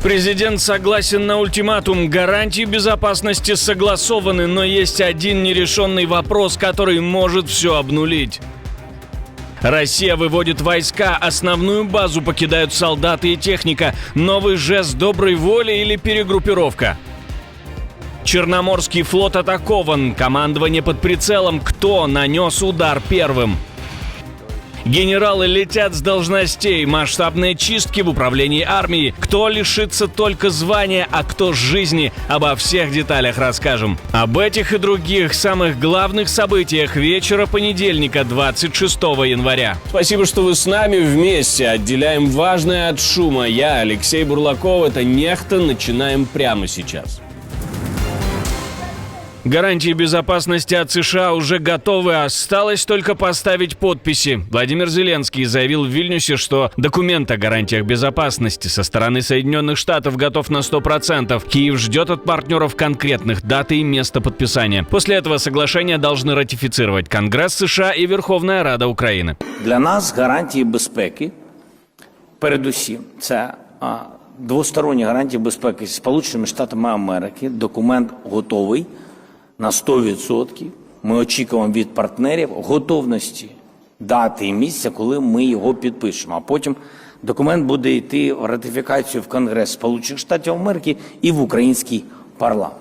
Президент согласен на ультиматум. Гарантии безопасности согласованы, но есть один нерешенный вопрос, который может все обнулить. Россия выводит войска, основную базу покидают солдаты и техника. Новый жест доброй воли или перегруппировка? Черноморский флот атакован, командование под прицелом. Кто нанес удар первым? Генералы летят с должностей, масштабные чистки в управлении армией. Кто лишится только звания, а кто жизни? Обо всех деталях расскажем. Об этих и других самых главных событиях вечера понедельника, 26 января. Спасибо, что вы с нами вместе. Отделяем важное от шума. Я, Алексей Бурлаков, это «Нехта». Начинаем прямо сейчас. Гарантии безопасности от США уже готовы, осталось только поставить подписи. Владимир Зеленский заявил в Вильнюсе, что документ о гарантиях безопасности со стороны Соединенных Штатов готов на 100%. Киев ждет от партнеров конкретных дат и места подписания. После этого соглашение должны ратифицировать Конгресс США и Верховная Рада України. Для нас гарантії безпеки, передусім, це двосторонні гарантії безпеки з Сполученими Штатами Америки. Документ готовий на 100%. Ми очікуємо від партнерів готовності дати і місця, коли ми його підпишемо. А потім документ буде йти в ратифікацію в Конгрес Сполучених Штатів Америки і в український парламент,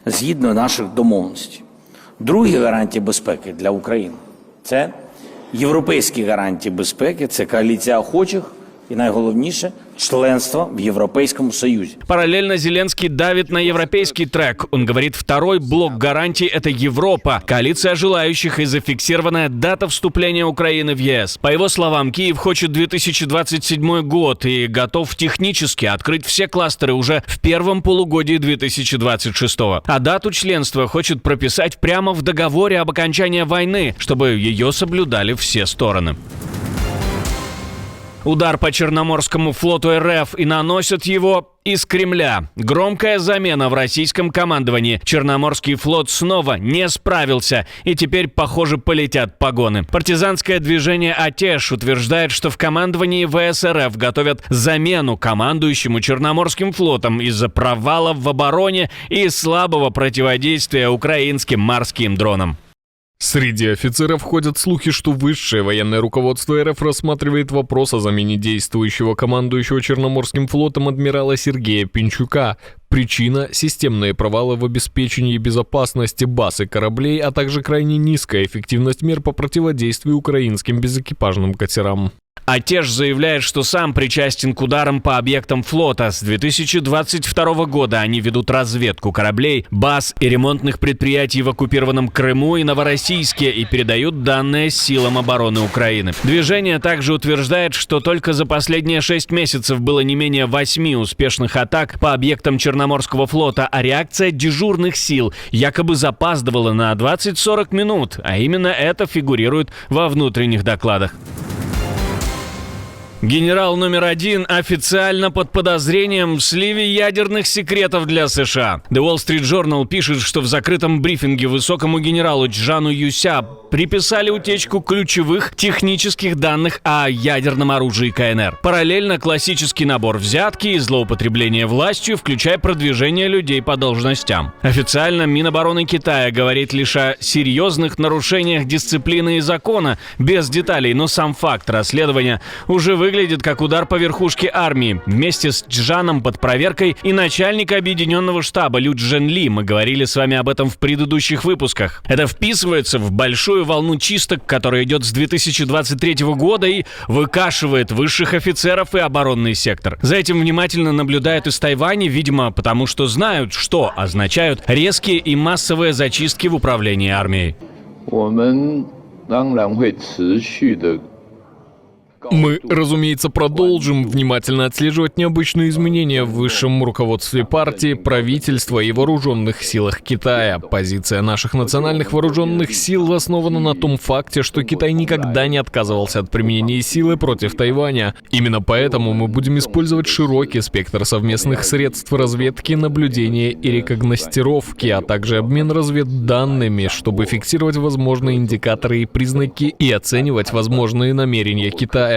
згідно наших домовленостей. Другі гарантії безпеки для України – це європейські гарантії безпеки, це коаліція охочих и, найголовніше, членство в Европейском Союзе. Параллельно Зеленский давит на европейский трек. Он говорит, второй блок гарантий – это Европа, коалиция желающих и зафиксированная дата вступления Украины в ЕС. По его словам, Киев хочет 2027 год и готов технически открыть все кластеры уже в первом полугодии 2026. А дату членства хочет прописать прямо в договоре об окончании войны, чтобы ее соблюдали все стороны. Удар по Черноморскому флоту РФ, и наносят его из Кремля. Громкая замена в российском командовании. Черноморский флот снова не справился, и теперь, похоже, полетят погоны. Партизанское движение «Атеш» утверждает, что в командовании ВС РФ готовят замену командующему Черноморским флотом из-за провалов в обороне и слабого противодействия украинским морским дронам. Среди офицеров ходят слухи, что высшее военное руководство РФ рассматривает вопрос о замене действующего командующего Черноморским флотом адмирала Сергея Пинчука. Причина – системные провалы в обеспечении безопасности баз и кораблей, а также крайне низкая эффективность мер по противодействию украинским безэкипажным катерам. Атеш заявляет, что сам причастен к ударам по объектам флота. С 2022 года они ведут разведку кораблей, баз и ремонтных предприятий в оккупированном Крыму и Новороссийске и передают данные силам обороны Украины. Движение также утверждает, что только за последние 6 месяцев было не менее 8 успешных атак по объектам Черноморского флота, а реакция дежурных сил якобы запаздывала на 20-40 минут, а именно это фигурирует во внутренних докладах. Генерал номер 1 официально под подозрением в сливе ядерных секретов для США. The Wall Street Journal пишет, что в закрытом брифинге высокому генералу Чжану Юся приписали утечку ключевых технических данных о ядерном оружии КНР. Параллельно классический набор взятки и злоупотребления властью, включая продвижение людей по должностям. Официально Минобороны Китая говорит лишь о серьезных нарушениях дисциплины и закона, без деталей, но сам факт расследования уже выглядит как удар по верхушке армии. Вместе с Чжаном под проверкой и начальник объединенного штаба Лю Чжэнли. Мы говорили с вами об этом в предыдущих выпусках. Это вписывается в большую волну чисток, которая идет с 2023 года и выкашивает высших офицеров и оборонный сектор. За этим внимательно наблюдают из Тайваня, видимо, потому что знают, что означают резкие и массовые зачистки в управлении армией. Мы, разумеется, продолжим внимательно отслеживать необычные изменения в высшем руководстве партии, правительства и вооруженных силах Китая. Позиция наших национальных вооруженных сил основана на том факте, что Китай никогда не отказывался от применения силы против Тайваня. Именно поэтому мы будем использовать широкий спектр совместных средств разведки, наблюдения и рекогностировки, а также обмен разведданными, чтобы фиксировать возможные индикаторы и признаки и оценивать возможные намерения Китая.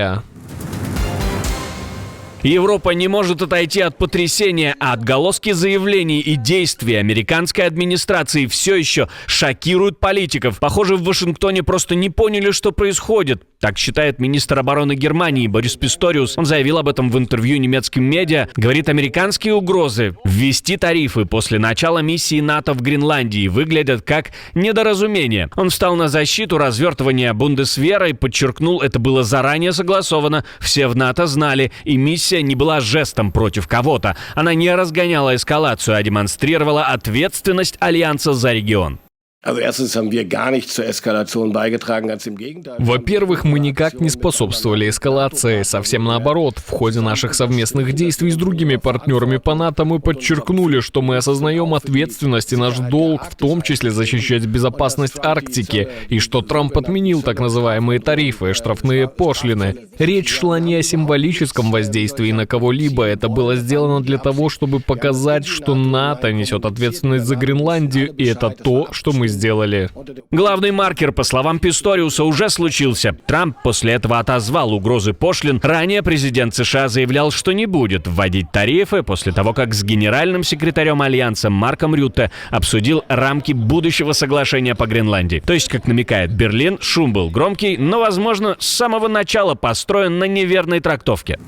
Европа не может отойти от потрясения, а отголоски заявлений и действий американской администрации все еще шокируют политиков. Похоже, в Вашингтоне просто не поняли, что происходит. Так считает министр обороны Германии Борис Писториус. Он заявил об этом в интервью немецким медиа. Говорит, американские угрозы ввести тарифы после начала миссии НАТО в Гренландии выглядят как недоразумение. Он встал на защиту развертывания Бундесвера и подчеркнул, это было заранее согласовано, все в НАТО знали, и миссия не была жестом против кого-то. Она не разгоняла эскалацию, а демонстрировала ответственность Альянса за регион. Во-первых, мы никак не способствовали эскалации. Совсем наоборот, в ходе наших совместных действий с другими партнерами по НАТО мы подчеркнули, что мы осознаем ответственность и наш долг, в том числе защищать безопасность Арктики, и что Трамп отменил так называемые тарифы, штрафные пошлины. Речь шла не о символическом воздействии на кого-либо, это было сделано для того, чтобы показать, что НАТО несет ответственность за Гренландию, и это то, что мы сделали. Главный маркер, по словам Писториуса, уже случился. Трамп после этого отозвал угрозы пошлин. Ранее президент США заявлял, что не будет вводить тарифы после того, как с генеральным секретарем Альянса Марком Рютте обсудил рамки будущего соглашения по Гренландии. То есть, как намекает Берлин, шум был громкий, но, возможно, с самого начала построен на неверной трактовке.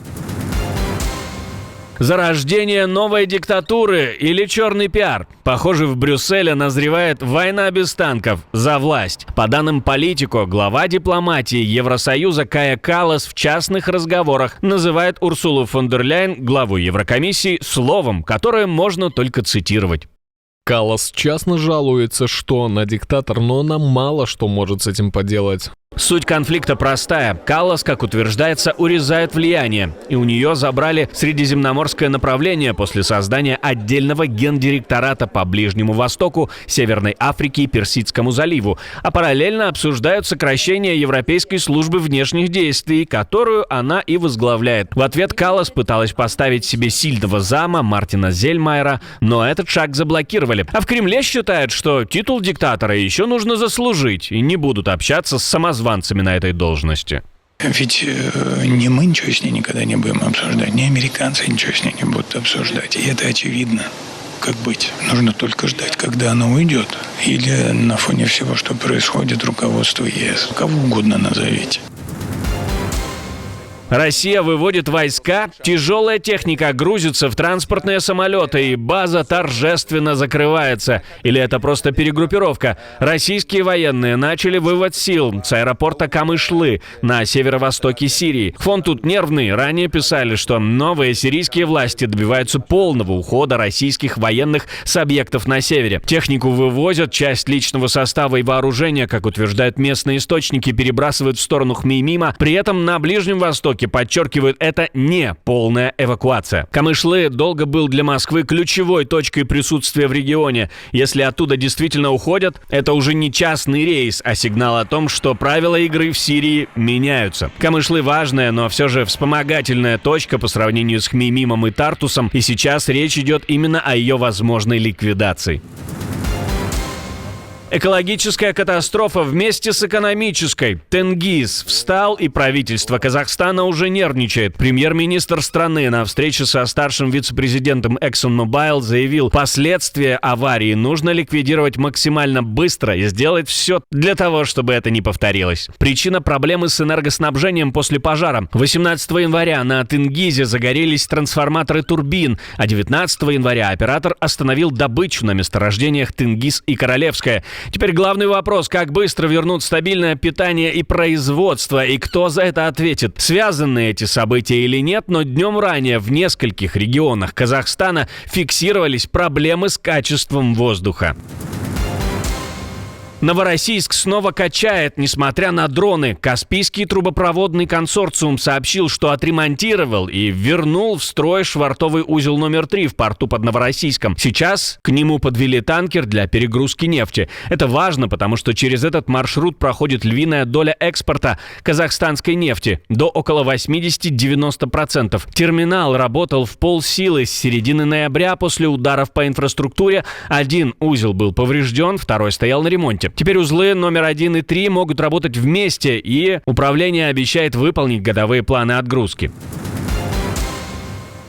Зарождение новой диктатуры или черный пиар. Похоже, в Брюсселе назревает война без танков за власть. По данным Политико, глава дипломатии Евросоюза Кая Каллас в частных разговорах называет Урсулу фон дер Ляйен, главу Еврокомиссии, словом, которое можно только цитировать. Каллас часто жалуется, что она диктатор, но она мало что может с этим поделать. Суть конфликта простая. Каллас, как утверждается, урезает влияние. И у нее забрали средиземноморское направление после создания отдельного гендиректората по Ближнему Востоку, Северной Африке и Персидскому заливу. А параллельно обсуждают сокращение Европейской службы внешних действий, которую она и возглавляет. В ответ Каллас пыталась поставить себе сильного зама Мартина Зельмайера, но этот шаг заблокировали. А в Кремле считают, что титул диктатора еще нужно заслужить, и не будут общаться с самозванцами на этой должности. Ведь ни мы ничего с ней никогда не будем обсуждать, ни американцы ничего с ней не будут обсуждать. И это очевидно. Как быть? Нужно только ждать, когда она уйдет. Или на фоне всего, что происходит, руководство ЕС. Кого угодно назовите. Россия выводит войска, тяжелая техника грузится в транспортные самолеты, и база торжественно закрывается. Или это просто перегруппировка? Российские военные начали вывод сил с аэропорта Камышлы на северо-востоке Сирии. Фон тут нервный. Ранее писали, что новые сирийские власти добиваются полного ухода российских военных с объектов на севере. Технику вывозят, часть личного состава и вооружения, как утверждают местные источники, перебрасывают в сторону Хмеймима. При этом на Ближнем Востоке подчеркивают, это не полная эвакуация. Камышлы долго был для Москвы ключевой точкой присутствия в регионе. Если оттуда действительно уходят, это уже не частный рейс, а сигнал о том, что правила игры в Сирии меняются. Камышлы важная, но все же вспомогательная точка по сравнению с Хмеймимом и Тартусом, и сейчас речь идет именно о ее возможной ликвидации. Экологическая катастрофа вместе с экономической. Тенгиз встал, и правительство Казахстана уже нервничает. Премьер-министр страны на встрече со старшим вице-президентом ExxonMobil заявил, последствия аварии нужно ликвидировать максимально быстро и сделать все для того, чтобы это не повторилось. Причина — проблемы с энергоснабжением после пожара. 18 января на Тенгизе загорелись трансформаторы турбин, а 19 января оператор остановил добычу на месторождениях Тенгиз и Королевское. Теперь главный вопрос, как быстро вернут стабильное питание и производство, и кто за это ответит? Связаны эти события или нет, но днем ранее в нескольких регионах Казахстана фиксировались проблемы с качеством воздуха. Новороссийск снова качает, несмотря на дроны. Каспийский трубопроводный консорциум сообщил, что отремонтировал и вернул в строй швартовый узел номер 3 в порту под Новороссийском. Сейчас к нему подвели танкер для перегрузки нефти. Это важно, потому что через этот маршрут проходит львиная доля экспорта казахстанской нефти, до около 80-90%. Терминал работал в полсилы с середины ноября после ударов по инфраструктуре. Один узел был поврежден, второй стоял на ремонте. Теперь узлы номер 1 и 3 могут работать вместе, и управление обещает выполнить годовые планы отгрузки.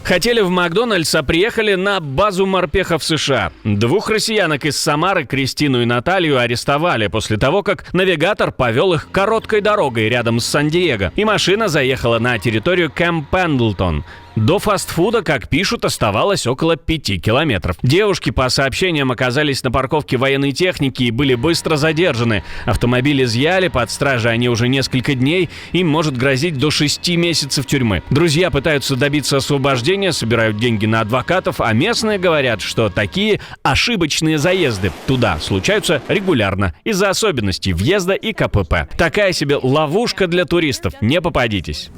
Хотели в Макдональдс, а приехали на базу морпехов США. 2 россиянок из Самары, Кристину и Наталью, арестовали после того, как навигатор повел их короткой дорогой рядом с Сан-Диего, и машина заехала на территорию Кэмп Пендлтон. До фастфуда, как пишут, оставалось около 5 километров. Девушки, по сообщениям, оказались на парковке военной техники и были быстро задержаны. Автомобиль изъяли, под стражей они уже несколько дней, им может грозить до 6 месяцев тюрьмы. Друзья пытаются добиться освобождения, собирают деньги на адвокатов, а местные говорят, что такие ошибочные заезды туда случаются регулярно из-за особенностей въезда и КПП. Такая себе ловушка для туристов, не попадитесь.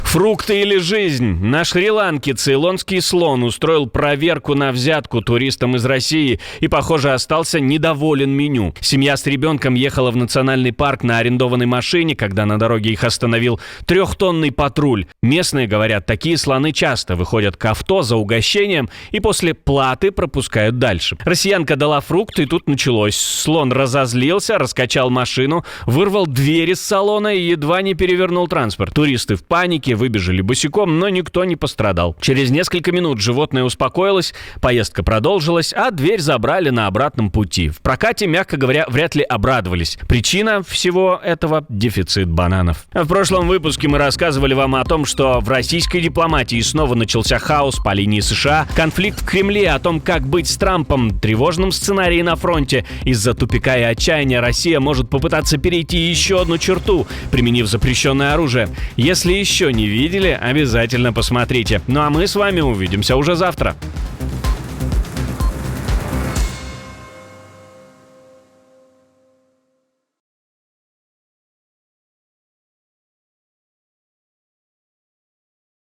Фрукты или жизнь? На Шри-Ланке цейлонский слон устроил проверку на взятку туристам из России и, похоже, остался недоволен меню. Семья с ребенком ехала в национальный парк на арендованной машине, когда на дороге их остановил 3-тонный патруль. Местные говорят, такие слоны часто выходят к авто за угощением и после платы пропускают дальше. Россиянка дала фрукты, и тут началось. Слон разозлился, раскачал машину, вырвал дверь из салона и едва не перевернул транспорт. Туристы в панике выбежали босиком, но никто не пострадал. Через несколько минут животное успокоилось, поездка продолжилась, а дверь забрали на обратном пути. В прокате, мягко говоря, вряд ли обрадовались. Причина всего этого – дефицит бананов. В прошлом выпуске мы рассказывали вам о том, что в российской дипломатии снова начался хаос по линии США, конфликт в Кремле, о том, как быть с Трампом, тревожном сценарии на фронте. Из-за тупика и отчаяния Россия может попытаться перейти еще одну черту, применив запрещенное оружие. Если еще не видели, обязательно посмотрите. Ну а мы с вами увидимся уже завтра.